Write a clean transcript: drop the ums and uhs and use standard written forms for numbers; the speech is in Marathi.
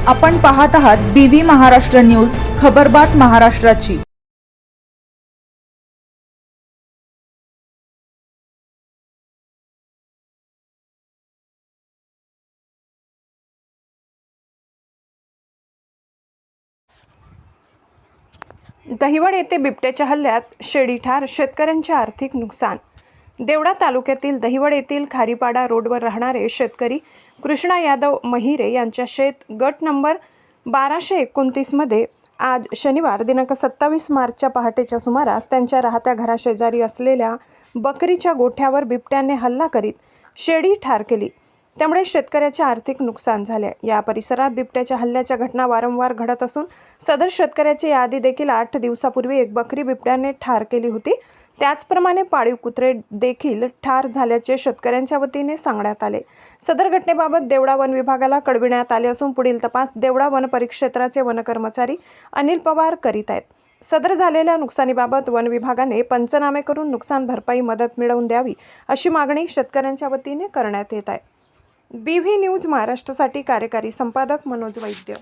आपण पाहत आहात BV महाराष्ट्र न्यूज, खबरबात महाराष्ट्राची। दहिवड येथे बिबट्याच्या हल्ल्यात शेळी ठार, शेतकऱ्यांचे आर्थिक नुकसान। देवळा तालुक्यातील दहिवड येथील खारीपाडा रोडवर राहणारे शेतकरी कृष्णा यादव महिरे यांच्या शेत गट नंबर 1229 मध्ये आज शनिवार दिनांक 27 मार्चच्या पहाटेच्या सुमारास त्यांच्या राहत्या घराशेजारी असलेल्या बकरीच्या गोठ्यावर बिबट्याने हल्ला करीत शेळी ठार केली। त्यामुळे शेतकऱ्याचे आर्थिक नुकसान झाले। या परिसरात बिबट्याच्या हल्ल्याच्या घटना वारंवार घडत असून सदर शेतकऱ्याची यादी देखील 8 दिवसापूर्वी एक बकरी बिबट्याने ठार केली होती। त्याचप्रमाणे पाळीव कुत्रे देखील ठार झाल्याचे शेतकऱ्यांच्या वतीने सांगण्यात आले। सदर घटनेबाबत देवळा वन विभागाला कळविण्यात आले असून पुढील तपास देवळा वन परिक्षेत्राचे वन कर्मचारी अनिल पवार करीत आहेत। सदर झालेल्या नुकसानीबाबत वन विभागाने पंचनामे करून नुकसान भरपाई मदत मिळवून द्यावी अशी मागणी शेतकऱ्यांच्या वतीने करण्यात येत आहे। BV न्यूज महाराष्ट्रासाठी कार्यकारी संपादक मनोज वैद्य।